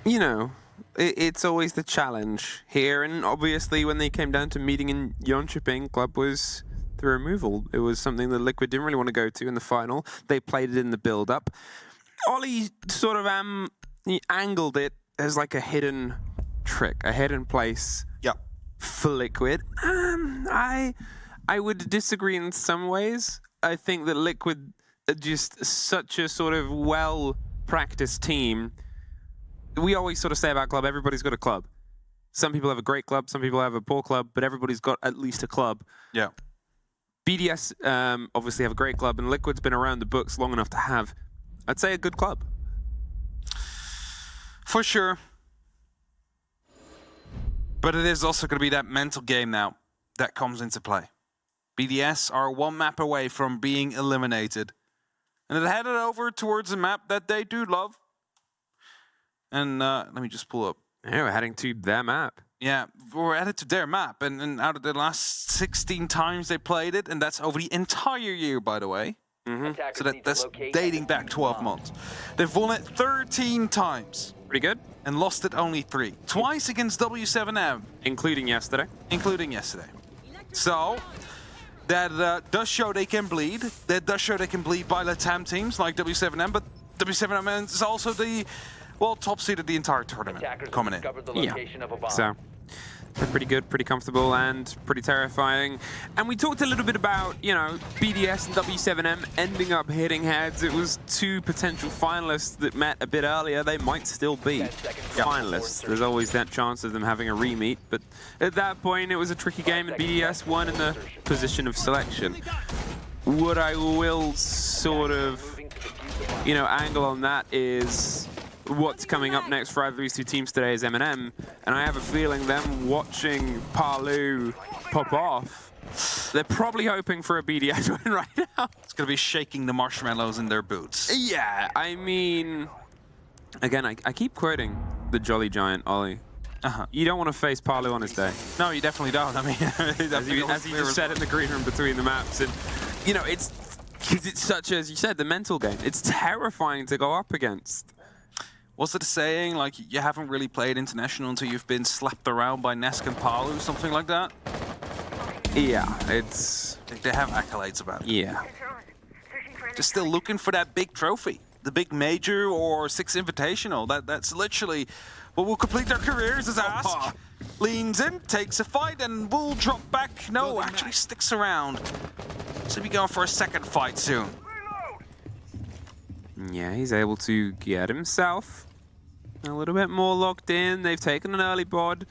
you know, it's always the challenge here, and obviously when they came down to meeting in Jönköping, club was the removal. It was something that Liquid didn't really want to go to in the final. They played it in the build-up. Ollie sort of he angled it as like a hidden trick, a hidden place for Liquid. I would disagree in some ways. I think that Liquid are just such a sort of well-practiced team. We always sort of say about club, everybody's got a club. Some people have a great club, some people have a poor club, but everybody's got at least a club. Yeah. BDS obviously have a great club, and Liquid's been around the books long enough to have, I'd say, a good club. For sure. But it is also going to be that mental game now that comes into play. BDS are one map away from being eliminated. And they're headed over towards a map that they do love. And let me just pull up. Yeah, we're heading to their map. Yeah, we're headed to their map. And out of the last 16 times they played it, and that's over the entire year, by the way. Mm-hmm. So that's dating back 12 months. They've won it 13 times. Pretty good. And lost it only 3. Twice against W7M. Including yesterday. So, that does show they can bleed. That does show they can bleed by Latam teams like W7M, but W7M is also the, well, top seed of the entire tournament coming in. Yeah, so they're pretty good, pretty comfortable, and pretty terrifying. And we talked a little bit about, you know, BDS and W7M ending up hitting heads. It was 2 potential finalists that met a bit earlier. They might still be finalists. There's always that chance of them having a re-meet, but at that point it was a tricky game, and BDS won in the position of selection. What I will sort of, you know, angle on that is what's coming up next for either of these 2 teams today is M&M, and I have a feeling them watching Palu pop off, they're probably hoping for a BDS win right now. It's going to be shaking the marshmallows in their boots. Yeah, I mean, again, I keep quoting the Jolly Giant, Ollie. You don't want to face Palu on his day. No, you definitely don't. I mean, as you just said in the green room between the maps, and you know, it's because it's such, as you said, the mental game. It's terrifying to go up against. Was it a saying, like, you haven't really played International until you've been slapped around by Nesk and Palu, something like that? Yeah, it's... They have accolades about it. Yeah. Just still looking for that big trophy. The big major or 6 invitational. That's literally what will complete their careers, as Ask. Leans in, takes a fight, and will drop back. No, actually sticks around. So we're going for a second fight soon. Yeah, he's able to get himself a little bit more locked in. They've taken an early bod.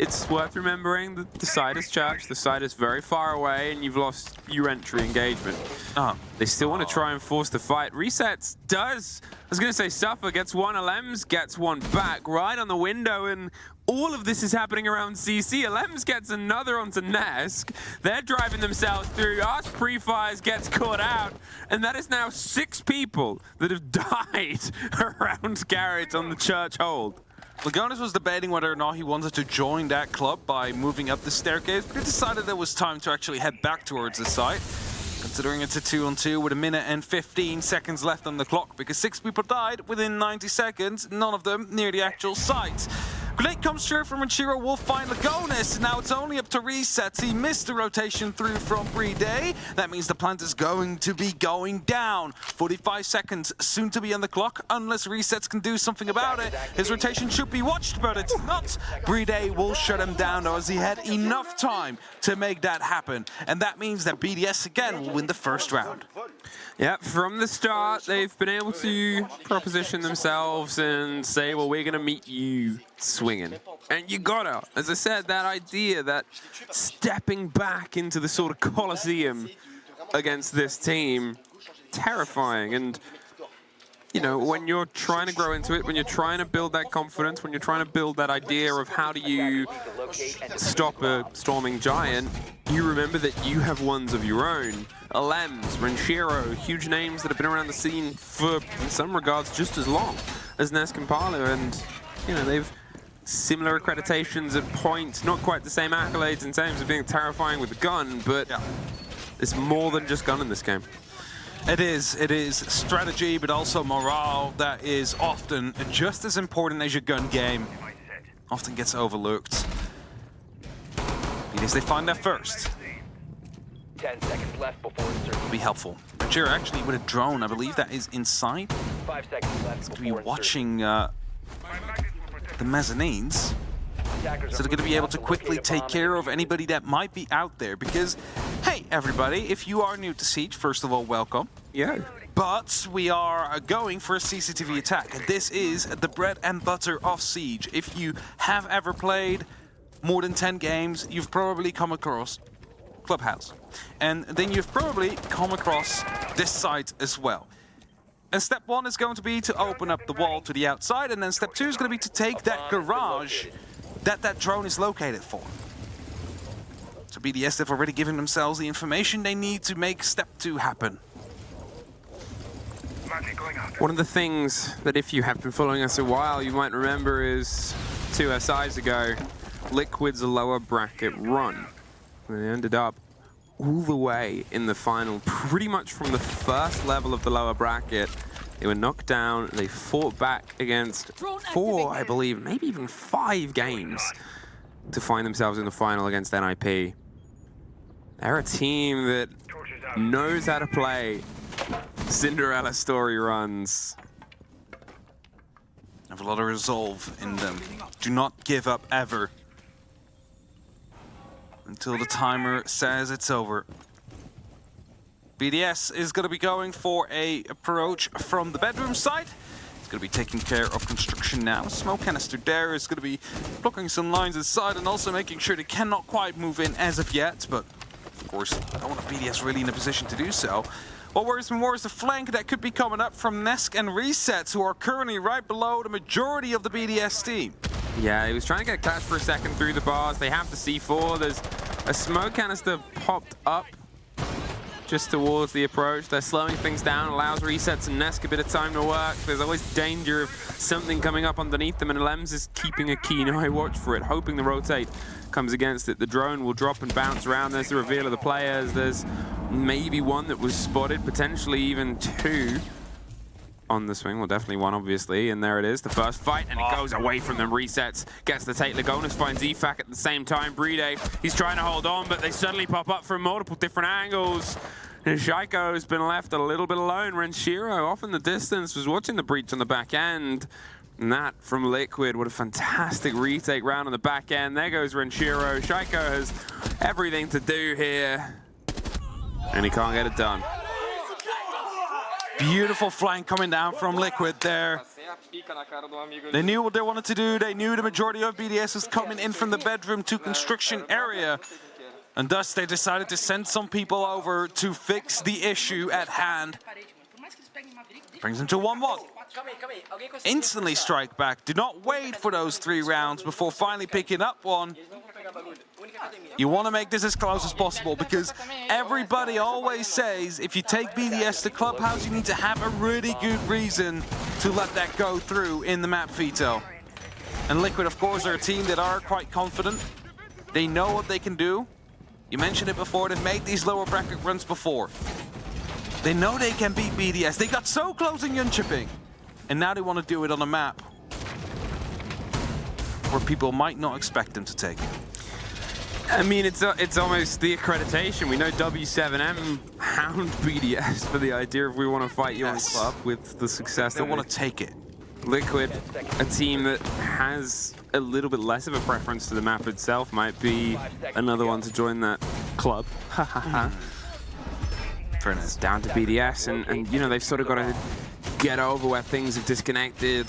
It's worth remembering that the side is church, the side is very far away, and you've lost your entry engagement. They still want to try and force the fight. Resets does, I was going to say Suffer, gets one, Alems gets one back right on the window, and all of this is happening around CC. Alems gets another onto Nesk. They're driving themselves through. Us pre-fires gets caught out, and that is now 6 people that have died around Garrett on the church hold. Lagonis was debating whether or not he wanted to join that club by moving up the staircase, but he decided it was time to actually head back towards the site, considering it's a 2-on-2 with 1 minute and 15 seconds left on the clock, because 6 people died within 90 seconds, none of them near the actual site. Grenade comes through from Montreal, will find Lagonis. Now it's only up to resets. He missed the rotation through from Brede. That means the plant is going to be going down. 45 seconds soon to be on the clock, unless resets can do something about it. His rotation should be watched, but it's not. Brede will shut him down, though, as he had enough time to make that happen. And that means that BDS again will win the first round. Yeah, from the start, they've been able to proposition themselves and say, well, we're going to meet you swinging. And you gotta, as I said, that idea, that stepping back into the sort of Colosseum against this team, terrifying. And, you know, when you're trying to grow into it, when you're trying to build that confidence, when you're trying to build that idea of how do you stop a storming giant, you remember that you have ones of your own. Alems, Renshiro, huge names that have been around the scene for, in some regards, just as long as Nesk and Palu, and, you know, they've similar accreditations at points, not quite the same accolades in terms of being terrifying with the gun, but it's more than just gun in this game. It is strategy, but also morale that is often just as important as your gun game. Often gets overlooked. Because they find that first. 10 seconds left before insertion. It'll be helpful. Sure, actually with a drone, I believe that is inside. 5 seconds left To be before watching the mezzanines. So they're going to be able to quickly take care of anybody that might be out there. Because, hey, everybody, if you are new to Siege, first of all, welcome. Yeah. But we are going for a CCTV attack. And this is the bread and butter of Siege. If you have ever played more than 10 games, you've probably come across Clubhouse. And then you've probably come across this site as well. And step 1 is going to be to open up the wall to the outside. And then step 2 is going to be to take that garage that drone is located for. So BDS have already given themselves the information they need to make step 2 happen. One of the things that if you have been following us a while, you might remember is 2 SIs ago, Liquid's lower bracket run. They ended up all the way in the final, pretty much from the first level of the lower bracket. They were knocked down, they fought back against 4, I believe, maybe even 5 games to find themselves in the final against NIP. They're a team that knows how to play Cinderella story runs. Have a lot of resolve in them. Do not give up ever. Until the timer says it's over. BDS is going to be going for a approach from the bedroom side. It's going to be taking care of construction now. Smoke canister there is going to be blocking some lines inside and also making sure they cannot quite move in as of yet. But of course, I don't want BDS really in a position to do so. What worries me more is the flank that could be coming up from Nesk and Resets, who are currently right below the majority of the BDS team. Yeah, he was trying to get Clash for a second through the bars. They have the C4. There's a smoke canister popped up just towards the approach. They're slowing things down, allows Resets and Nesk a bit of time to work. There's always danger of something coming up underneath them, and Lems is keeping a keen eye watch for it, hoping the rotate comes against it. The drone will drop and bounce around. There's the reveal of the players. There's maybe one that was spotted, potentially even 2 on the swing. Well, definitely 1, obviously. And there it is, the first fight, and it goes away from them. Resets, gets the take. Lagonis finds EFAC at the same time. Bride, he's trying to hold on, but they suddenly pop up from multiple different angles. And Shaiko has been left a little bit alone. Renshiro off in the distance was watching the breach on the back end. And that from Liquid, what a fantastic retake round on the back end. There goes Renshiro. Shaiko has everything to do here, and he can't get it done. Beautiful flank coming down from Liquid there. They knew what they wanted to do. They knew the majority of BDS was coming in from the bedroom to construction area. And thus they decided to send some people over to fix the issue at hand. Brings them to 1-1. Instantly strike back. Do not wait for those 3 rounds before finally picking up one. You want to make this as close as possible, because everybody always says if you take BDS to Clubhouse, you need to have a really good reason to let that go through in the map veto. And Liquid, of course, are a team that are quite confident. They know what they can do. You mentioned it before, they've made these lower bracket runs before. They know they can beat BDS. They got so close in Yunchipping. And now they want to do it on a map where people might not expect them to take it. I mean, it's almost the accreditation. We know W7M hound BDS for the idea if we want to fight you on club with the success. They want to take it. Liquid, a team that has a little bit less of a preference to the map itself, might be another one to join that club. It's down to BDS, and you know, they've sort of got to get over where things have disconnected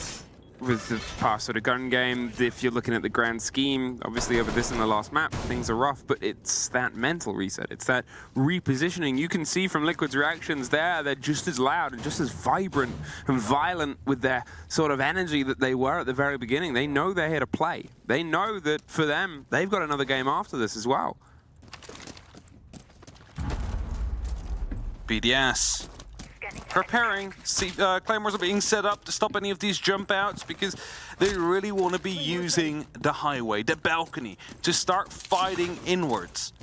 with the past sort of gun game. If you're looking at the grand scheme, obviously over this and the last map, things are rough, but it's that mental reset. It's that repositioning. You can see from Liquid's reactions there, they're just as loud and just as vibrant and violent with their sort of energy that they were at the very beginning. They know they're here to play. They know that for them, they've got another game after this as well. BDS preparing. Claymores are being set up to stop any of these jump outs because they really want to be using the highway, the balcony, to start fighting inwards.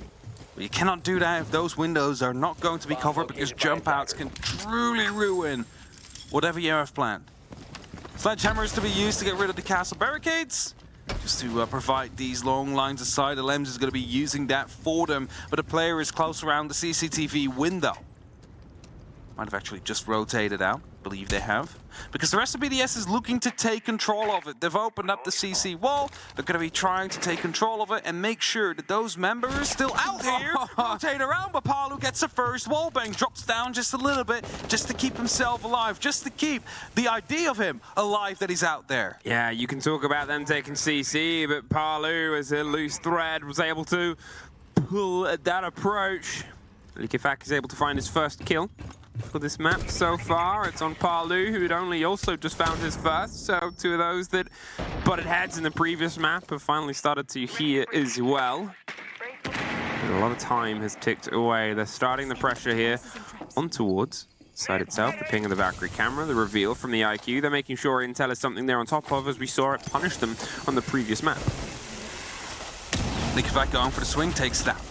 But you cannot do that if those windows are not going to be covered, because jump outs can truly ruin whatever you have planned. Sledgehammer is to be used to get rid of the castle barricades, just to provide these long lines of sight. Lems is going to be using that for them, but the player is close around the CCTV window. Might have actually just rotated out. Believe they have. Because the rest of BDS is looking to take control of it. They've opened up the CC wall. They're going to be trying to take control of it and make sure that those members still out here rotate around. But Palu gets the first wall bang, drops down just a little bit, just to keep himself alive, just to keep the idea of him alive that he's out there. Yeah, you can talk about them taking CC, but Palu, as a loose thread, was able to pull at that approach. Likifak is able to find his first kill for this map so far. It's on Palu, who had only also just found his first, so two of those that butted heads in the previous map have finally started to hear as well. But a lot of time has ticked away. They're starting the pressure here on towards side itself, the ping of the Valkyrie camera, the reveal from the IQ. They're making sure Intel is something they're on top of, as we saw it punish them on the previous map. Likifak going for the swing, takes it out.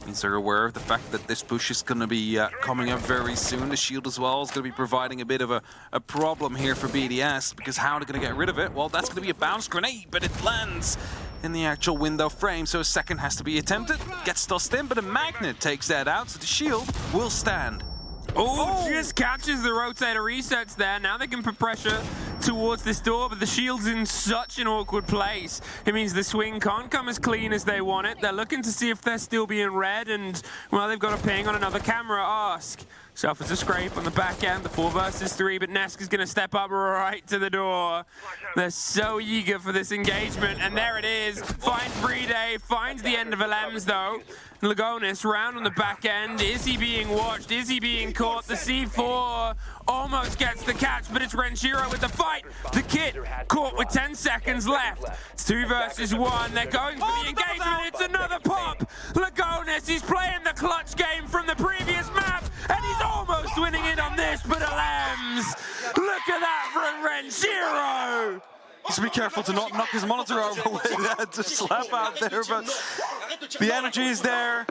Means they're aware of the fact that this push is going to be coming up very soon. The shield as well is going to be providing a bit of a problem here for BDS, because how are they going to get rid of it? Well, that's going to be a bounce grenade, but it lands in the actual window frame, so a second has to be attempted. Gets tossed in, but a magnet takes that out, so the shield will stand. Oh, just catches the rotator, resets there. Now they can put pressure towards this door, but the shield's in such an awkward place. It means the swing can't come as clean as they want it. They're looking to see if they're still being red, and, well, they've got a ping on another camera. Ask. Suffers a scrape on the back end, the 4 versus 3, but Nesk is going to step up right to the door. They're so eager for this engagement, and there it is. Finds Bride, finds the end of Alems, though. Lagonis round on the back end. Is he being watched? Is he being caught? The C4 almost gets the catch, but it's Renshiro with the fight. The kid caught with 10 seconds left. It's 2 versus 1. They're going for the engagement. It's another pop. Lagonis, he's playing the clutch game from the previous map, and he's almost winning it on this, but Alems. Look at that from Renshiro. Just be careful to not knock his monitor over with that to slap out there, but the energy is there.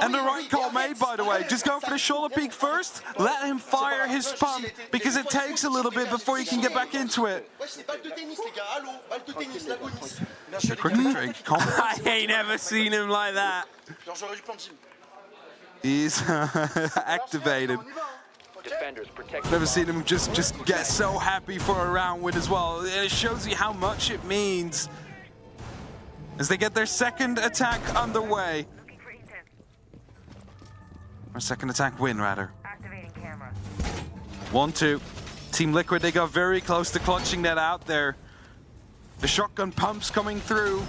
And the right call made, by the way. Just go for the shoulder peek first. Let him fire his pump, because it takes a little bit before you can get back into it. Quickly, Drake. I ain't never seen him like that. He's activated. Never seen him just get so happy for a round win as well. It shows you how much it means as they get their second attack underway. Or second attack win, rather. 1-2. Team Liquid, they got very close to clutching that out there. The shotgun pumps coming through.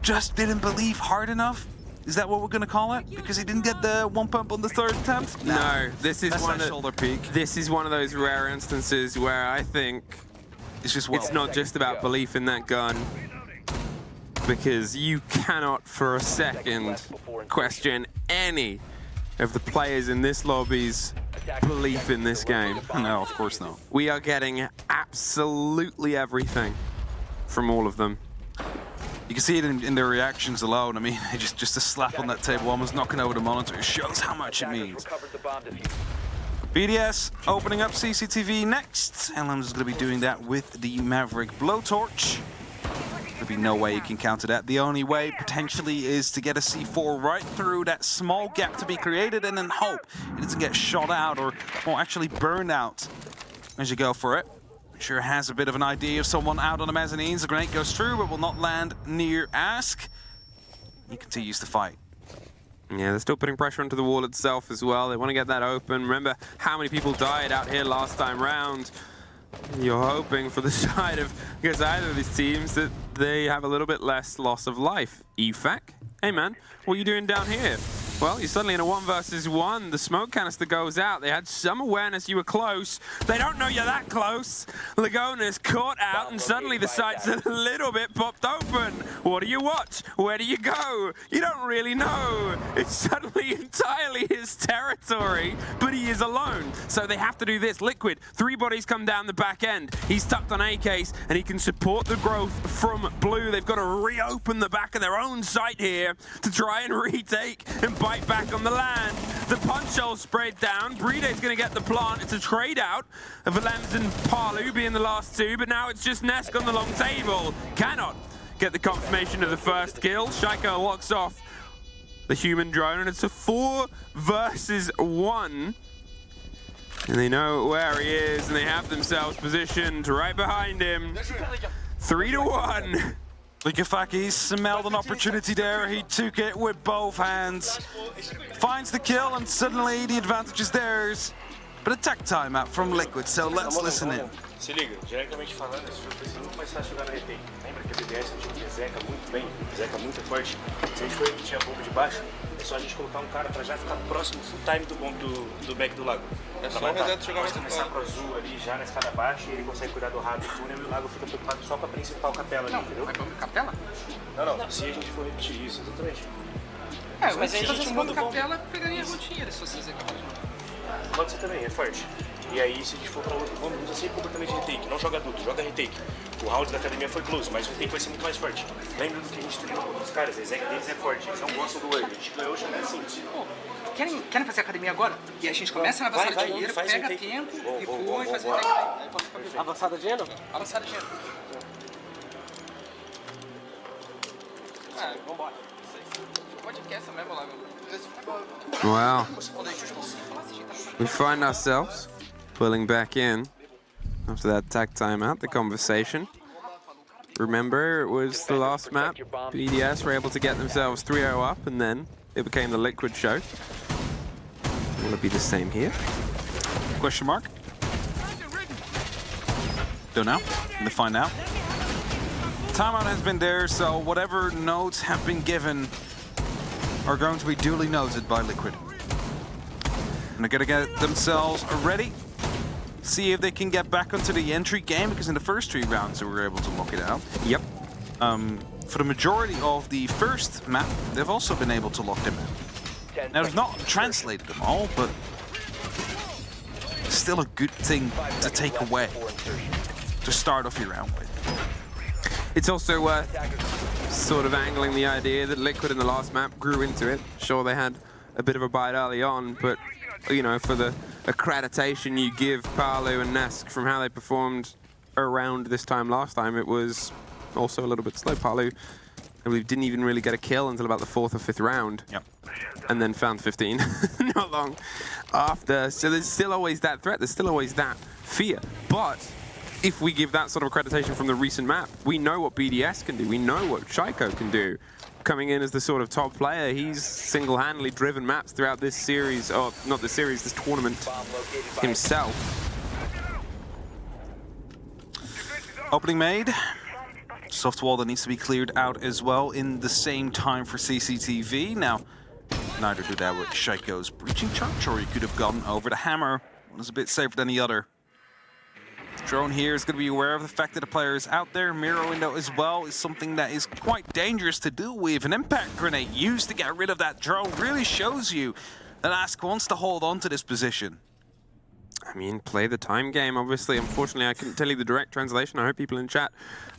Just didn't believe hard enough. Is that what we're going to call it? Because he didn't get the 1 pump on the 3rd attempt? No, this is shoulder peek. This is one of those rare instances where I think it's not just about belief in that gun, because you cannot for a second question any of the players in this lobby's belief in this game. No, of course not. We are getting absolutely everything from all of them. You can see it in their reactions alone. I mean, just a slap on that table, almost knocking over the monitor. It shows how much it means. BDS opening up CCTV next. Alems is going to be doing that with the Maverick Blowtorch. There'll be no way you can counter that. The only way, potentially, is to get a C4 right through that small gap to be created, and then hope it doesn't get shot out or actually burned out as you go for it. Sure has a bit of an idea of someone out on the mezzanines. The grenade goes through, but will not land near Ask. He continues to fight. Yeah, they're still putting pressure onto the wall itself as well. They want to get that open. Remember how many people died out here last time round. You're hoping for the side of, because either of these teams, that they have a little bit less loss of life. EFAC? Hey man, what are you doing down here? Well, you're suddenly in a 1 versus 1. The smoke canister goes out. They had some awareness you were close. They don't know you're that close. Lagona's caught out, and suddenly the site's a little bit popped open. What do you watch? Where do you go? You don't really know. It's suddenly entirely his territory, but he is alone. So they have to do this. Liquid, 3 bodies come down the back end. He's tucked on A-case, and he can support the growth from Blue. They've got to reopen the back of their own site here to try and retake and bite back on the land. The punch hole sprayed down. Bride's going to get the plant. It's a trade out of Valems and Palu being the last 2, but now it's just Nesk on the long table. Cannot get the confirmation of the first kill. Shaiko locks off the human drone, and it's a 4 versus 1. And they know where he is, and they have themselves positioned right behind him. 3-1. Likifaki smelled an opportunity there. He took it with both hands. Finds the kill, and suddenly the advantage is theirs. But attack timeout from Liquid, so let's listen in. Se liga, genericamente falando, esse jogo vai ser muito mais fácil jogar no retake. Lembra que a BDS é um time que zeca muito bem, zeca muito forte. Se a gente for repetir a bomba de baixo, é só a gente colocar um cara pra já ficar próximo full time do bomb do back do lago. É só o reset jogar mais começar pro azul ali já na escada baixa e ele consegue cuidar do rato do túnel e o lago fica preocupado só com a principal capela ali, entendeu? Vai pra capela? Não, se a gente for repetir isso, exatamente. É, mas aí a gente muda o bomb. capela, pegaria a rotina se vocês acabarem. Pode ser também, é forte. E aí, se a gente for pra outro, vamos usar sempre comportamento de retake, não joga duplo, joga retake. O round da academia foi close, mas o retake vai ser muito mais forte. Lembra do que a gente treinou com os caras, a exec deles é forte, eles não gostam do word. A gente ganhou chamando assim. Querem fazer academia agora? E a gente começa na avançada de dinheiro, pega tempo, recua e faz o retake. Avançada de dinheiro? Avançada de dinheiro. Vambora. Podcast mesmo lá, Wow. We find ourselves pulling back in after that tag timeout, the conversation. Remember, it was the last map. BDS were able to get themselves 3-0 up, and then it became the Liquid show. Will it be the same here? Question mark? Don't know. Gonna find out. Timeout has been there, so whatever notes have been given are going to be duly noted by Liquid. And they're gonna get themselves ready. See if they can get back onto the entry game, because in the first 3 rounds they were able to lock it out. Yep. For the majority of the first map, they've also been able to lock them in. Now, they've not translated them all, but still a good thing to take away to start off your round with. It's also worth sort of angling the idea that Liquid in the last map grew into it. Sure, they had a bit of a bite early on, but, you know, for the accreditation you give Palu and Nesk from how they performed around this time last time, it was also a little bit slow. Palu, I believe, didn't even really get a kill until about the 4th or 5th round. Yep. And then found 15 not long after. So there's still always that threat, there's still always that fear. But if we give that sort of accreditation from the recent map, we know what BDS can do, we know what Shaiko can do. Coming in as the sort of top player, he's single-handedly driven maps throughout this series, or not this series, this tournament himself. Opening made. Soft wall that needs to be cleared out as well in the same time for CCTV. Now, neither do that with Shaiko's breaching charge, or he could have gotten over the hammer. One is a bit safer than the other. Drone here is going to be aware of the fact that the player is out there. Mirror window as well is something that is quite dangerous to deal with. An impact grenade used to get rid of that drone really shows you that Ask wants to hold on to this position. I mean, play the time game, obviously. Unfortunately, I couldn't tell you the direct translation. I hope people in chat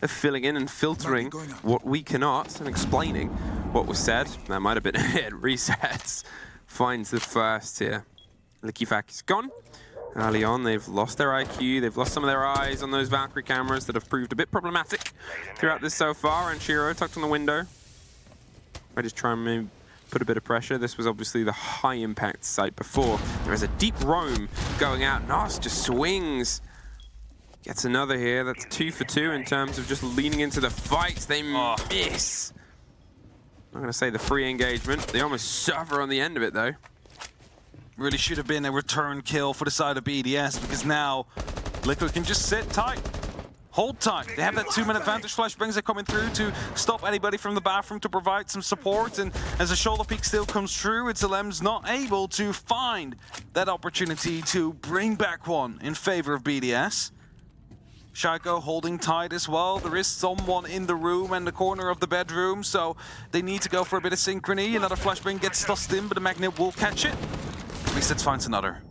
are filling in and filtering what we cannot and explaining what was said. That might have been it. Resets. Finds the first here. Likifak is gone. Early on, they've lost their IQ, they've lost some of their eyes on those Valkyrie cameras that have proved a bit problematic throughout this so far, and Shiro tucked on the window. I just try and maybe put a bit of pressure. This was obviously the high-impact site before. There is a deep roam going out. Nas just swings. Gets another here. That's 2 for 2 in terms of just leaning into the fight. They miss. I'm going to say the free engagement. They almost suffer on the end of it, though. Really should have been a return kill for the side of BDS, because now Liquid can just sit tight, hold tight. They have that 2-minute advantage. Flashbangs are coming through to stop anybody from the bathroom to provide some support. And as a shoulder peek still comes through, it's Alem's not able to find that opportunity to bring back one in favor of BDS. Shaiko holding tight as well. There is someone in the room and the corner of the bedroom, so they need to go for a bit of synchrony. Another flashbang gets tossed in, but the magnet will catch it. At least it finds another.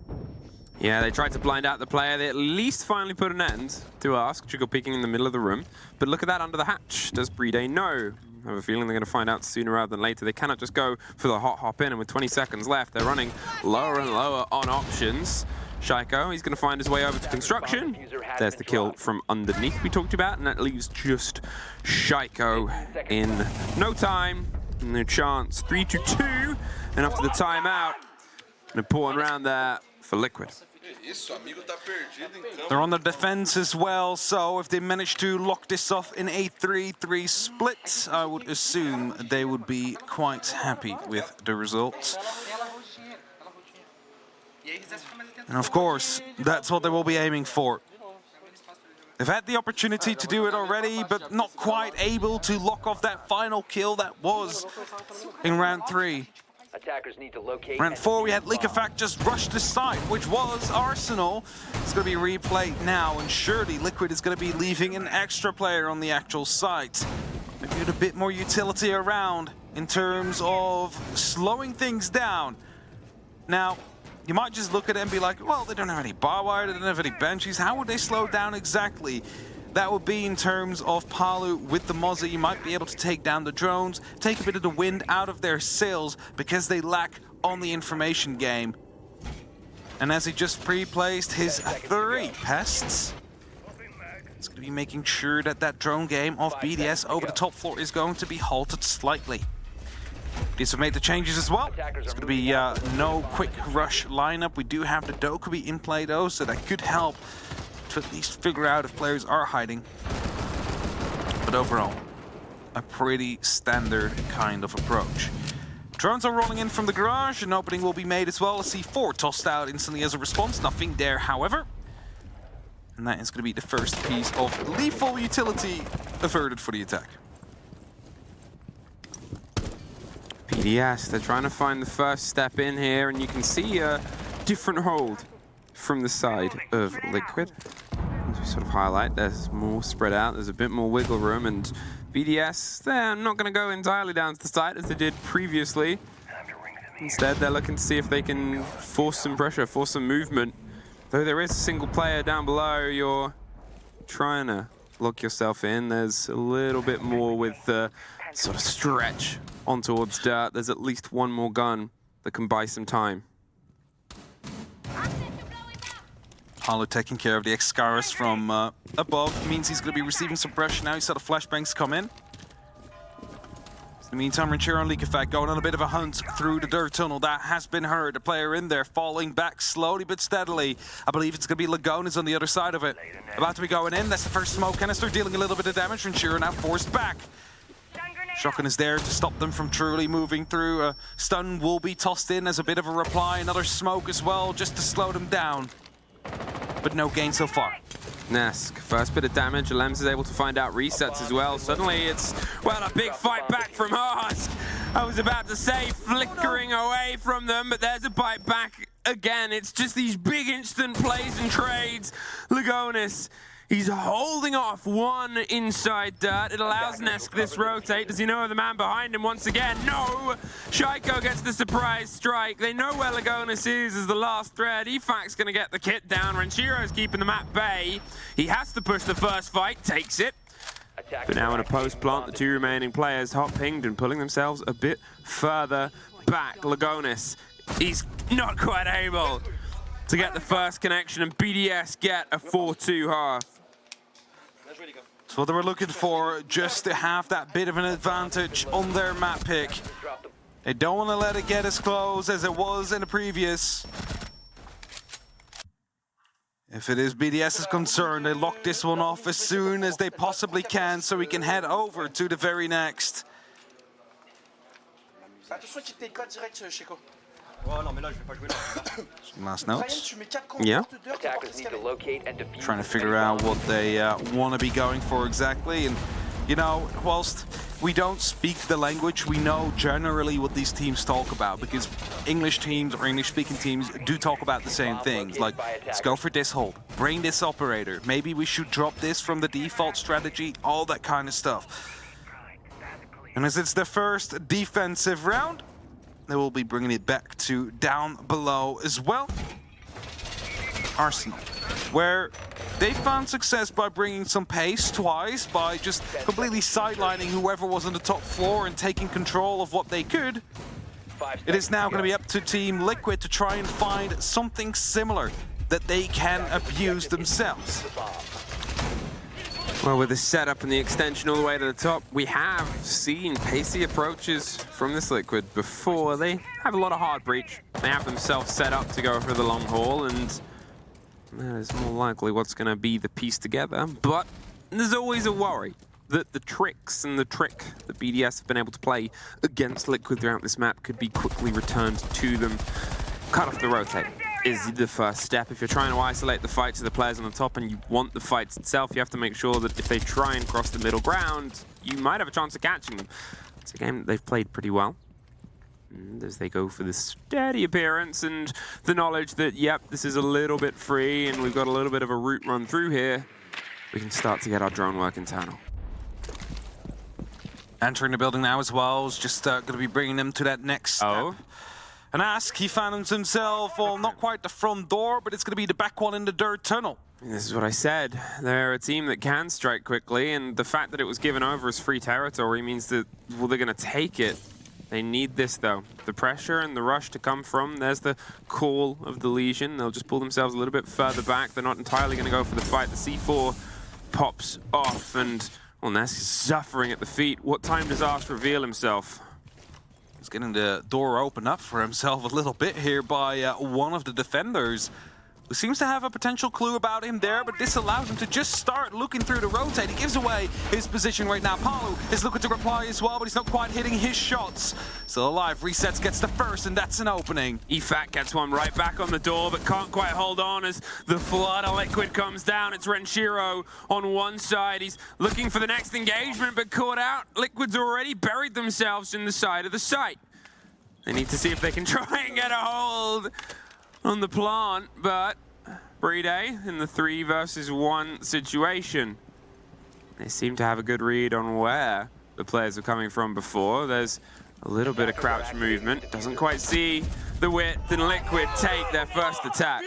Yeah, they tried to blind out the player. They at least finally put an end to Ask. Chico peeking in the middle of the room. But look at that under the hatch. Does Brede know? I have a feeling they're going to find out sooner rather than later. They cannot just go for the hot hop in, and with 20 seconds left, they're running lower and lower on options. Shaiko, he's going to find his way over to construction. There's the kill from underneath we talked about, and that leaves just Shaiko in no time, no chance. 3-2, and after the timeout, an important round there for Liquid. They're on the defense as well, so if they manage to lock this off in a 3-3 split, I would assume they would be quite happy with the results. And of course, that's what they will be aiming for. They've had the opportunity to do it already, but not quite able to lock off that final kill that was in round 3. Attackers need to locate. Round 4, we had Leakafact just rush the site, which was Arsenal. It's going to be replayed now, and surely Liquid is going to be leaving an extra player on the actual site. Maybe with a bit more utility around in terms of slowing things down. Now, you might just look at it and be like, well, they don't have any bar wire, they don't have any benches. How would they slow down exactly? That would be in terms of Palu with the Mozzie. You might be able to take down the drones, take a bit of the wind out of their sails because they lack on the information game. And as he just pre-placed his 3 pests, it's going to be making sure that that drone game of BDS over the top floor is going to be halted slightly. These have made the changes as well. It's going to be no quick rush lineup. We do have the Dokubi in play though, so that could help to at least figure out if players are hiding. But overall, a pretty standard kind of approach. Drones are rolling in from the garage. An opening will be made as well. A C4 tossed out instantly as a response. Nothing there, however. And that is going to be the first piece of lethal utility averted for the attack. BDS, they're trying to find the first step in here, and you can see a different hold from the side of Liquid. As we sort of highlight, there's more spread out, there's a bit more wiggle room, and BDS, they're not going to go entirely down to the side as they did previously. Instead, they're looking to see if they can force some pressure, force some movement. Though there is a single player down below, you're trying to lock yourself in. There's a little bit more with the sort of stretch on towards dirt. There's at least one more gun that can buy some time. Palu taking care of the Excaris from above means he's going to be receiving some pressure now. He saw the flashbangs come in. In the meantime, Ranchero and Leakafact going on a bit of a hunt through the dirt tunnel. That has been heard. A player in there falling back slowly but steadily. I believe it's going to be Lagonis on the other side of it. About to be going in. That's the first smoke canister, dealing a little bit of damage. Ranchero now forced back. Shotgun is there to stop them from truly moving through. A stun will be tossed in as a bit of a reply. Another smoke as well, just to slow them down. But no gain so far. Nesk, first bit of damage. Alems is able to find out resets as well. Suddenly it's, well, a big fight back from Ask. I was about to say flickering away from them, but there's a bite back again. It's just these big instant plays and trades. Lagonis, he's holding off one inside dirt. It allows Nesk this rotate. Does he know the man behind him once again? No! Shaiko gets the surprise strike. They know where Lagonis is as the last thread. Efac's gonna get the kit down. Ranchiro's keeping them at bay. He has to push the first fight, takes it. But now in a post-plant, the 2 remaining players hot-pinged and pulling themselves a bit further back. Lagonis, he's not quite able to get the first connection, and BDS get a 4-2 half. That's what they were looking for, just to have that bit of an advantage on their map pick. They don't want to let it get as close as it was in the previous. If it is BDS is concerned, they lock this one off as soon as they possibly can so we can head over to the very next. Last notes. Yeah. Attackers need to locate and defuse. Trying to figure out what they want to be going for exactly. And, you know, whilst we don't speak the language, we know generally what these teams talk about, because English teams or English-speaking teams do talk about the same things. Like, let's go for this hold, bring this operator, maybe we should drop this from the default strategy, all that kind of stuff. And as it's the first defensive round, they will be bringing it back to down below as well. Arsenal, where they found success by bringing some pace twice, by just completely sidelining whoever was on the top floor and taking control of what they could. It is now going to be up to Team Liquid to try and find something similar that they can abuse themselves. Well, with the setup and the extension all the way to the top, we have seen pacey approaches from this Liquid before. They have a lot of hard breach. They have themselves set up to go for the long haul, and that is more likely what's going to be the piece together. But there's always a worry that the tricks and the trick that BDS have been able to play against Liquid throughout this map could be quickly returned to them. Cut off the rotate is the first step. If you're trying to isolate the fight to the players on the top and you want the fights itself, you have to make sure that if they try and cross the middle ground, you might have a chance of catching them. It's a game that they've played pretty well. And as they go for this steady appearance and the knowledge that, yep, this is a little bit free and we've got a little bit of a route run through here, we can start to get our drone work internal. Entering the building now as well is just going to be bringing them to that next step. Oh. And Ask, he found himself, well, not quite the front door, but it's going to be the back one in the dirt tunnel. And this is what I said. They're a team that can strike quickly, and the fact that it was given over as free territory means that, well, they're going to take it. They need this, though. The pressure and the rush to come from. There's the call of the Legion. They'll just pull themselves a little bit further back. They're not entirely going to go for the fight. The C4 pops off, and, well, Ness is suffering at the feet. What time does Ask reveal himself? He's getting the door open up for himself a little bit here by one of the defenders, who seems to have a potential clue about him there, but this allows him to just start looking through the rotate. He gives away his position right now. Palu is looking to reply as well, but he's not quite hitting his shots. Still alive. Resets gets the first, and that's an opening. EFAT gets one right back on the door, but can't quite hold on as the flood of Liquid comes down. It's Renshiro on one side. He's looking for the next engagement, but caught out. Liquid's already buried themselves in the side of the site. They need to see if they can try and get a hold on the plant, but Brede in the 3 versus 1 situation. They seem to have a good read on where the players are coming from before. There's a little bit of crouch movement. Doesn't quite see the width, and Liquid take their first attack.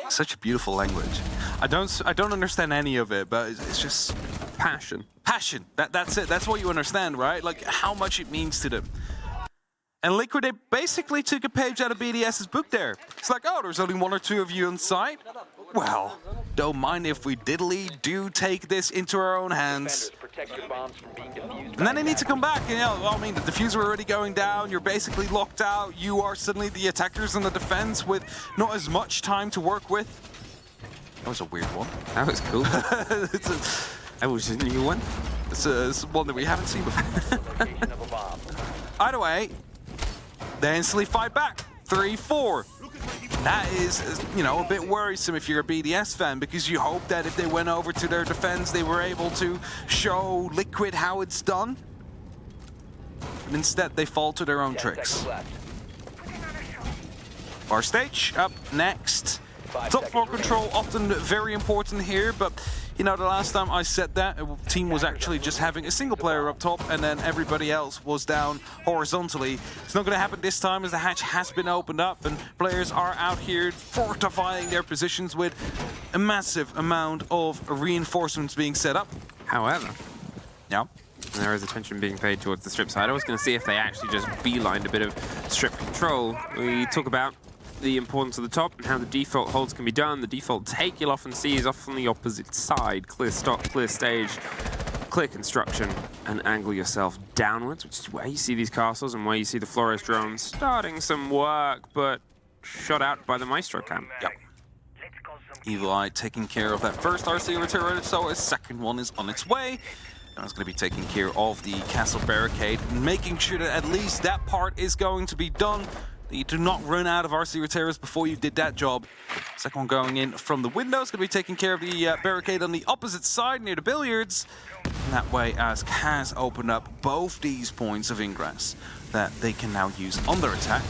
Such a beautiful language. I don't understand any of it, but it's just Passion. passion. That's it. That's what you understand, right? Like how much it means to them. And Liquid, they basically took a page out of BDS's book there. It's like, oh, there's only 1 or 2 of you on site. Well, don't mind if we do take this into our own hands. Protect your bombs from being defused. And then they need to come back. You know, well, I mean, the diffuser already going down. You're basically locked out. You are suddenly the attackers in the defense with not as much time to work with. That was a weird one. That was cool. That was a new one. It's one that we haven't seen before. Location of a bomb. Either way, they instantly fight back. 3-4. That is, you know, a bit worrisome if you're a BDS fan, because you hope that if they went over to their defense, they were able to show Liquid how it's done. And instead, they fall to their own 10 tricks. seconds left. Bar stage up next. Top floor control often very important here, but you know, the last time I said that, a team was actually just having a single player up top and then everybody else was down horizontally. It's not going to happen this time as the hatch has been opened up and players are out here fortifying their positions with a massive amount of reinforcements being set up. However, Yeah. there is attention being paid towards the strip side. I was going to see if they actually just beelined a bit of strip control. We talk about the importance of the top and how the default holds can be done. The default take you'll often see is off on the opposite side. Clear stock, clear stage, clear construction, and angle yourself downwards, which is where you see these castles and where you see the Flores drones starting some work, but shot out by the Maestro camp. Yep. Evil Eye taking care of that first RC turret, so a second one is on its way. Now it's going to be taking care of the castle barricade, making sure that at least that part is going to be done. You do not run out of RC Reterras before you did that job. Second one going in from the window is going to be taking care of the barricade on the opposite side near the billiards. And that way, Ask has opened up both these points of ingress that they can now use on their attack.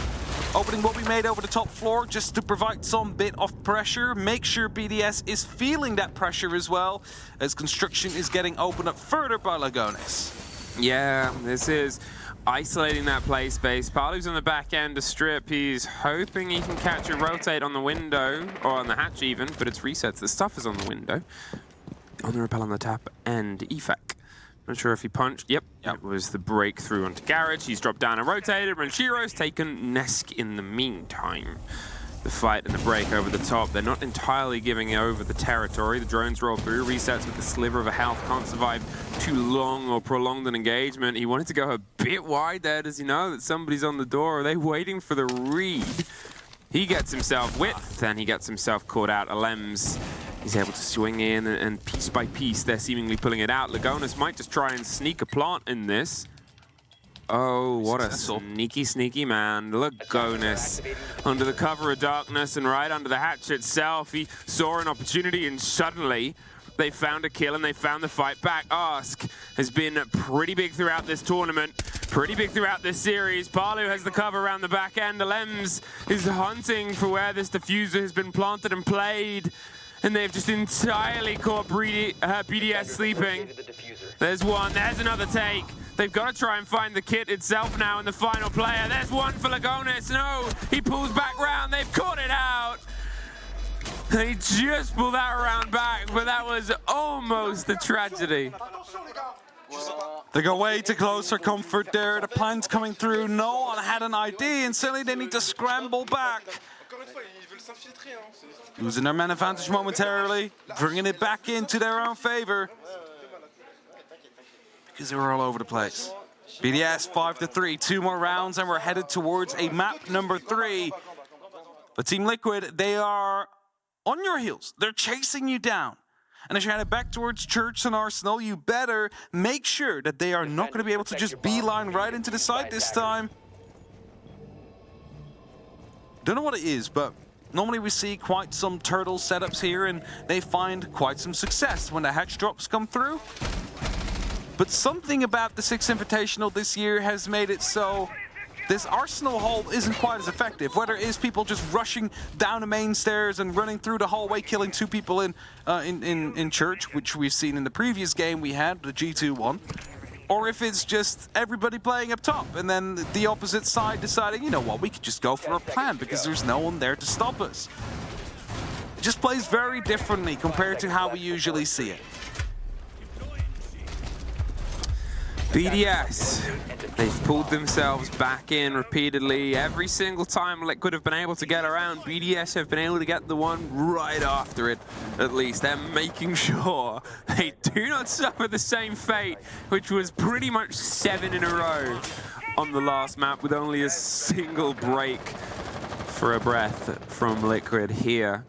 Opening will be made over the top floor just to provide some bit of pressure. Make sure BDS is feeling that pressure as well, as construction is getting opened up further by Lagones. Yeah, this is isolating that play space. Palu's on the back end to strip. He's hoping he can catch a rotate on the window, or on the hatch even, but it's resets. The stuff is on the window. On the rappel on the tap, and EFAC. Not sure if he punched. Yep. It was the breakthrough onto Garage. He's dropped down and rotated. Ranchiro's taken Nesk in the meantime. The fight and the break over the top. They're not entirely giving over the territory. The drones roll through. Resets with a sliver of a health. Can't survive too long or prolonged an engagement. He wanted to go a bit wide there. Does he know that somebody's on the door? Are they waiting for the read? He gets himself width, and he gets himself caught out. Alems, he's able to swing in, and piece by piece, they're seemingly pulling it out. Lagones might just try and sneak a plant in this. Oh, what a sneaky, sneaky man. Lagones, under the cover of darkness and right under the hatch itself, he saw an opportunity, and suddenly they found a kill and they found the fight back. Ask has been pretty big throughout this tournament, pretty big throughout this series. Palu has the cover around the back end. Alems is hunting for where this diffuser has been planted and played, and they've just entirely caught BDS sleeping. There's one, there's another take. They've got to try and find the kit itself now in the final player. There's one for Lagones. No, he pulls back round. They've caught it out. They just pulled that round back, but that was almost a tragedy. They go way too close for comfort there. The plan's coming through. No one had an ID, and suddenly they need to scramble back. Losing their man advantage momentarily, bringing it back into their own favor. Because they were all over the place. BDS 5-3, 2 more rounds, and we're headed towards a map number 3. But Team Liquid, they are on your heels. They're chasing you down. And as you're headed back towards Church and Arsenal, you better make sure that they are not going to be able to just beeline right into the site this time. Don't know what it is, but normally we see quite some turtle setups here, and they find quite some success when the hatch drops come through. But something about the 6 Invitational this year has made it so this Arsenal hold isn't quite as effective. Whether it is people just rushing down the main stairs and running through the hallway, killing 2 people in Church, which we've seen in the previous game we had, the G2 one, or if it's just everybody playing up top and then the opposite side deciding, you know what, we could just go for a plan because there's no one there to stop us. It just plays very differently compared to how we usually see it. BDS, they've pulled themselves back in repeatedly. Every single time Liquid have been able to get around, BDS have been able to get the one right after it, at least. They're making sure they do not suffer the same fate, which was pretty much 7 in a row on the last map with only a single break for a breath from Liquid here.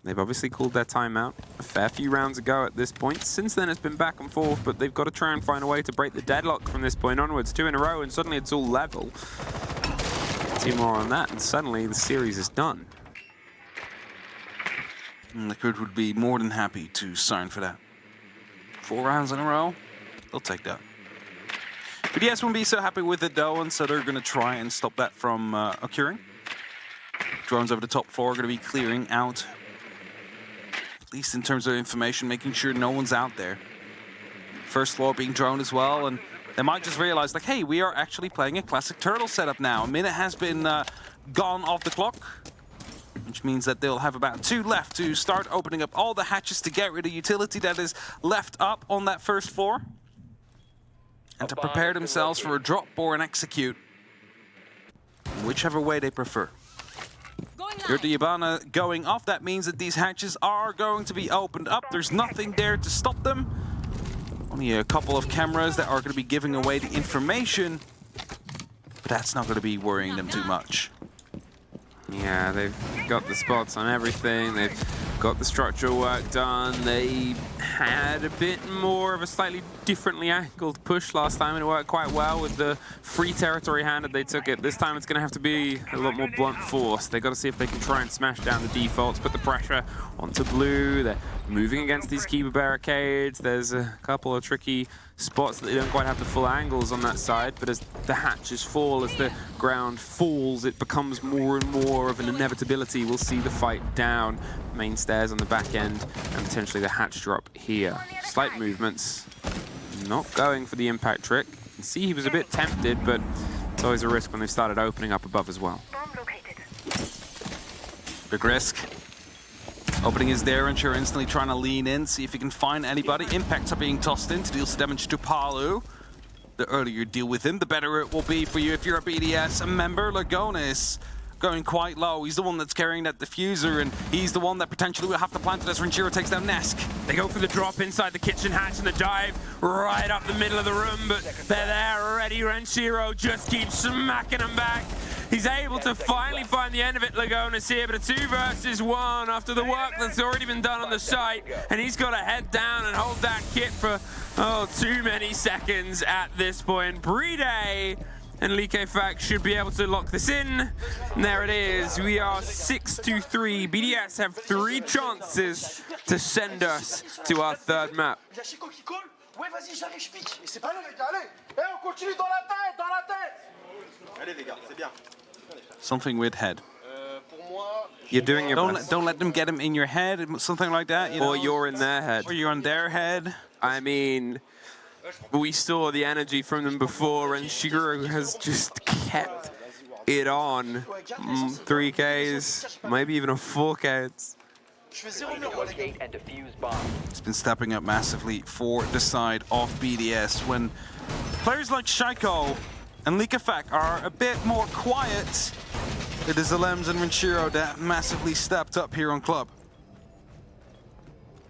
They've obviously called their timeout a fair few rounds ago at this point. Since then, it's been back and forth, but they've got to try and find a way to break the deadlock from this point onwards. 2 in a row, and suddenly it's all level. 2 more on that, and suddenly the series is done. Liquid would be more than happy to sign for that. 4 rounds in a row, they'll take that. BDS won't be so happy with it though, and so they're going to try and stop that from occurring. Drones over the top floor are going to be clearing out, at least in terms of information, making sure no one's out there. First floor being droned as well, and they might just realize, like, hey, we are actually playing a classic turtle setup now. A minute has been gone off the clock, which means that they'll have about 2 left to start opening up all the hatches to get rid of utility that is left up on that first floor, and to prepare themselves for a drop or an execute, whichever way they prefer. Here's the Yabana going off. That means that these hatches are going to be opened up. There's nothing there to stop them. Only a couple of cameras that are going to be giving away the information, but that's not going to be worrying them too much. Yeah, they've got the spots on everything. They've got the structural work done. They had a bit more of a slightly differently angled push last time, and it worked quite well with the free territory handed. They took it. This time it's going to have to be a lot more blunt force. They've got to see if they can try and smash down the defaults, put the pressure onto blue. They're moving against these keeper barricades. There's a couple of tricky spots that they don't quite have the full angles on that side, but as the hatches fall, as the ground falls, it becomes more and more of an inevitability. We'll see the fight down, main stairs on the back end, and potentially the hatch drop here. Slight movements, not going for the impact trick. You can see he was a bit tempted, but it's always a risk when they started opening up above as well. Big risk. Opening is there, and Shiro instantly trying to lean in, see if he can find anybody. Impacts are being tossed in to deal some damage to Palu. The earlier you deal with him, the better it will be for you if you're a BDS member. Lagonis going quite low. He's the one that's carrying that diffuser, and he's the one that potentially will have to plant it as Renshiro takes down Nesk. They go for the drop inside the kitchen hatch and the dive right up the middle of the room, but they're there already. Renshiro just keeps smacking them back. He's able to finally find the end of it, Lagonis here, but a 2 versus 1 after the work that's already been done on the site, and he's got to head down and hold that kit for, too many seconds at this point. Bride and Likefak should be able to lock this in. And there it is. We are 6-3. BDS have 3 chances to send us to our third map. Something with head. You're doing your best. Don't let them get him in your head, something like that. You know? Or you're in their head. Or you're on their head. I mean, we saw the energy from them before, and Shiro has just kept it on. 3Ks, maybe even a 4K. Locate and defuse bombs. It's been stepping up massively for the side of BDS when players like Shaiko and Likefak are a bit more quiet. It is the Lems and Renshiro that massively stepped up here on Club.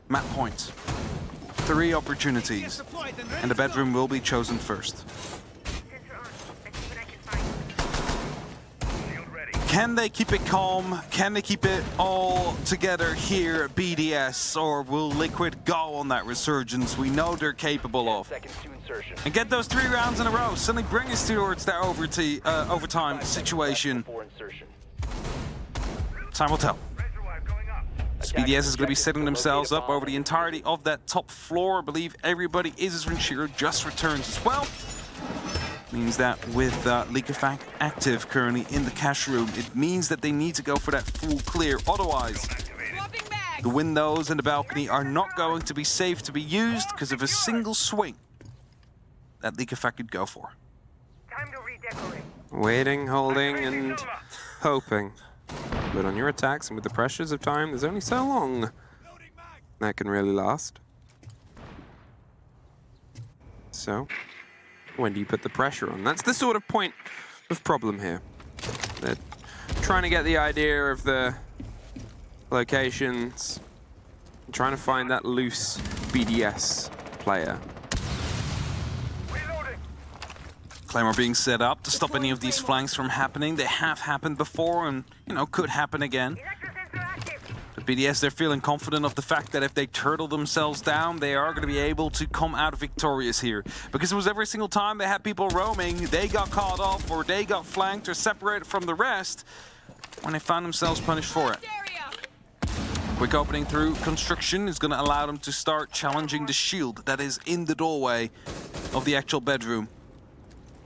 Map point. 3 opportunities, and the bedroom will be chosen first. Can they keep it calm? Can they keep it all together here at BDS, or will Liquid go on that resurgence we know they're capable of? And get those 3 rounds in a row, suddenly bring us towards that overtime situation. Time will tell. BDS is going to be setting themselves up over the entirety of that top floor. I believe everybody is as Renshiro just returns as well. Means that with Likefak active currently in the cash room, it means that they need to go for that full clear. Otherwise, the windows and the balcony are not going to be safe to be used because of a single swing that Likefak could go for. Waiting, holding, and hoping. But on your attacks and with the pressures of time, there's only so long that can really last. So, when do you put the pressure on? That's the sort of point of problem here. They're trying to get the idea of the locations, trying to find that loose BDS player. Claymore being set up to stop any of these flanks from happening. They have happened before and, could happen again. But BDS, they're feeling confident of the fact that if they turtle themselves down, they are going to be able to come out victorious here. Because it was every single time they had people roaming, they got caught off or they got flanked or separated from the rest when they found themselves punished for it. Quick opening through construction is going to allow them to start challenging the shield that is in the doorway of the actual bedroom.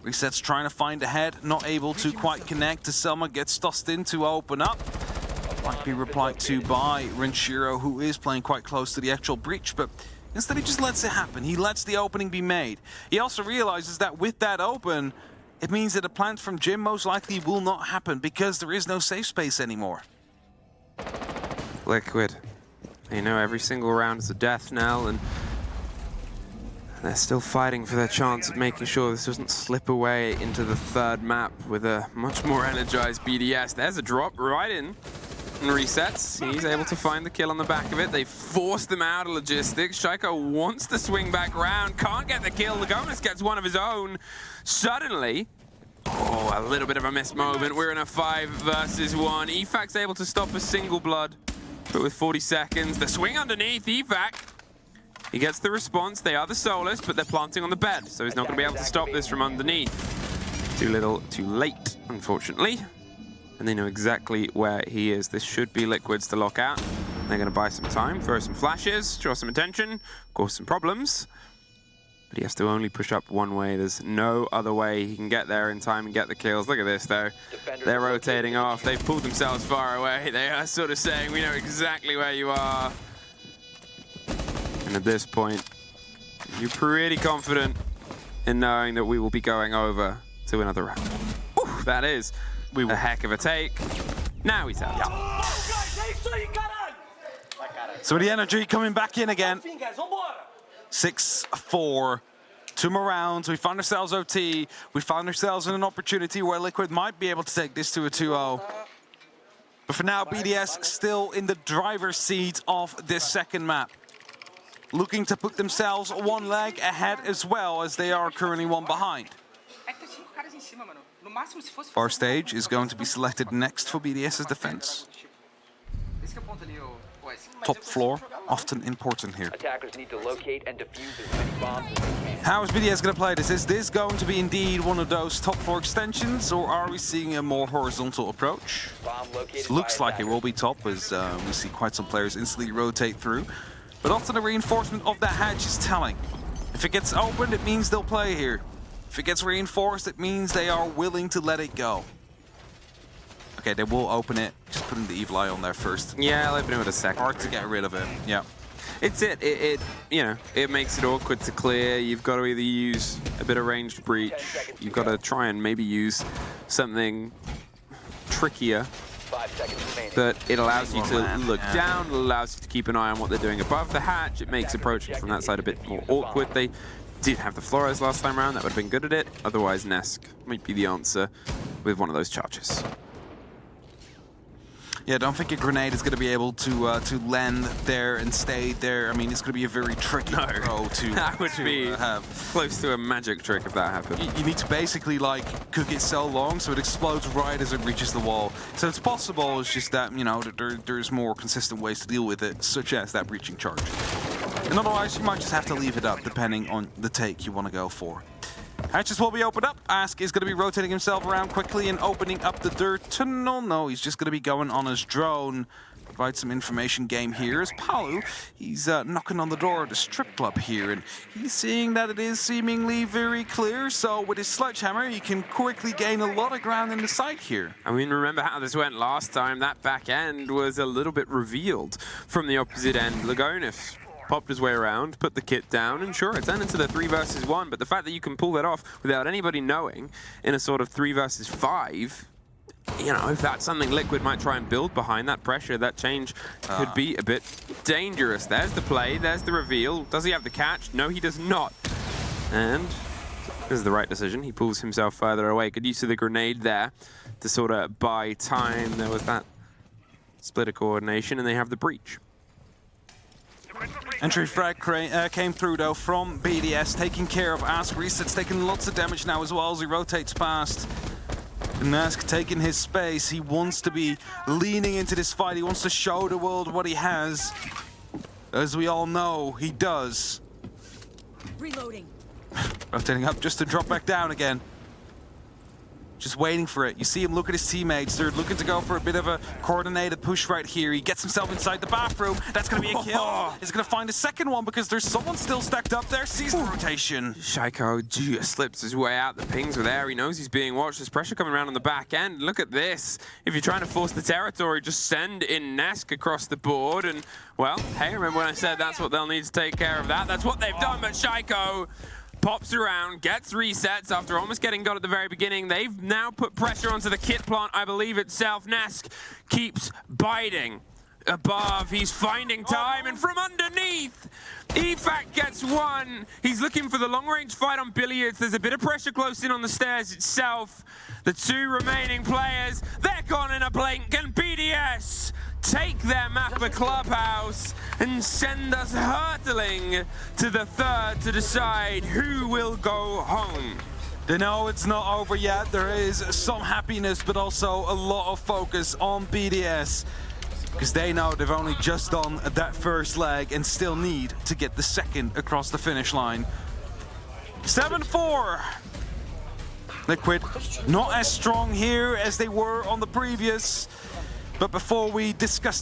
Reset's trying to find a head, not able to quite connect. Selma gets tossed in to open up. Might be replied to by Renshiro, who is playing quite close to the actual breach, but instead he just lets it happen. He lets the opening be made. He also realizes that with that open, it means that a plant from Jim most likely will not happen because there is no safe space anymore. Liquid. They know every single round is a death knell, and they're still fighting for their chance of making sure this doesn't slip away into the third map with a much more energized BDS. There's a drop right in and resets. He's able to find the kill on the back of it. They forced them out of logistics. Shaiko wants to swing back round, can't get the kill. Lagonis gets one of his own. Suddenly, Oh, a little bit of a missed moment. We're in a 5 versus 1. EFAC's able to stop a single blood, but with 40 seconds, the swing underneath, EFAC. He gets the response. They are the soloists, but they're planting on the bed, so he's not going to be able to stop this from underneath. Too little, too late, unfortunately. And they know exactly where he is. This should be Liquid's to lock out. They're going to buy some time, throw some flashes, draw some attention, cause some problems. But he has to only push up one way. There's no other way he can get there in time and get the kills. Look at this, though. They're rotating off. They've pulled themselves far away. They are sort of saying, we know exactly where you are. And at this point, you're pretty confident in knowing that we will be going over to another round. Ooh, that is a heck of a take. Now he's out. Yeah. So the energy coming back in again. 6-4. 2 more rounds. We found ourselves OT. We found ourselves in an opportunity where Liquid might be able to take this to a 2-0. But for now, BDS still in the driver's seat of this second map. Looking to put themselves one leg ahead as well, as they are currently one behind. Our stage is going to be selected next for BDS's defense. Top floor, often important here. Attackers need to locate and defuse as many bombs as they can. How is BDS going to play this? Is this going to be indeed one of those top floor extensions, or are we seeing a more horizontal approach? It looks like it will be top, as we see quite some players instantly rotate through. But often the reinforcement of that hatch is telling. If it gets opened, it means they'll play here. If it gets reinforced, it means they are willing to let it go. Okay, they will open it. Just putting the Evil Eye on there first. Yeah, I'll open it with a second. Hard to get rid of it. Yeah. It's it you know, it makes it awkward to clear. You've got to either use a bit of ranged breach. You've got to try and maybe use something trickier. 5 seconds remaining. But it allows you to look down, it allows you to keep an eye on what they're doing above the hatch. It makes approaching from that side a bit more awkward. They did have the Flores last time around, that would have been good at it. Otherwise, Nesk might be the answer with one of those charges. Yeah, I don't think a grenade is going to be able to land there and stay there. I mean, it's going to be a very tricky throw to that would be have. Close to a magic trick if that happened. You need to basically like cook it so long so it explodes right as it reaches the wall. So it's possible. It's just that, you know, there's more consistent ways to deal with it, such as that breaching charge. And otherwise, you might just have to leave it up depending on the take you want to go for. Hatches will be opened up. Ask is going to be rotating himself around quickly and opening up the dirt tunnel. No, he's just going to be going on his drone. Provide some information game here as Palu, he's knocking on the door of the strip club here, and he's seeing that it is seemingly very clear. So with his sledgehammer, he can quickly gain a lot of ground in the site here. I mean, remember how this went last time? That back end was a little bit revealed from the opposite end. Lagonis popped his way around, put the kit down, and sure, it turned into the 3 versus 1, but the fact that you can pull that off without anybody knowing in a sort of 3 versus 5, you know, if that's something Liquid might try and build behind, that pressure, that change could be a bit dangerous. There's the play, there's the reveal. Does he have the catch? No, he does not. And this is the right decision. He pulls himself further away. Good use of the grenade there to sort of buy time. There was that split of coordination, and they have the breach. Entry frag came through though from BDS, taking care of Ask. Reset's taking lots of damage now as well as he rotates past. And Ask taking his space. He wants to be leaning into this fight. He wants to show the world what he has. As we all know, he does. Reloading. Rotating up just to drop back down again. Just waiting for it. You see him look at his teammates. They're looking to go for a bit of a coordinated push right here. He gets himself inside the bathroom. That's going to be a kill. He's going to find a second one because there's someone still stacked up there. Sees the rotation. Shaiko just slips his way out. The pings were there. He knows he's being watched. There's pressure coming around on the back end. Look at this. If you're trying to force the territory, just send in Nesk across the board. And, well, hey, remember when I said that's what they'll need to take care of that? That's what they've done, but Shaiko pops around, gets resets after almost getting got at the very beginning. They've now put pressure onto the kit plant, I believe itself. Nesk keeps biting. Above, he's finding time, and from underneath, EFAC gets one. He's looking for the long-range fight on Billiards. There's a bit of pressure close in on the stairs itself. The 2 remaining players, they're gone in a blink, and BDS take their map of Clubhouse and send us hurtling to the 3rd to decide who will go home. They know it's not over yet. There is some happiness, but also a lot of focus on BDS. Because they know they've only just done that first leg and still need to get the second across the finish line. 7-4. Liquid not as strong here as they were on the previous. But before we discuss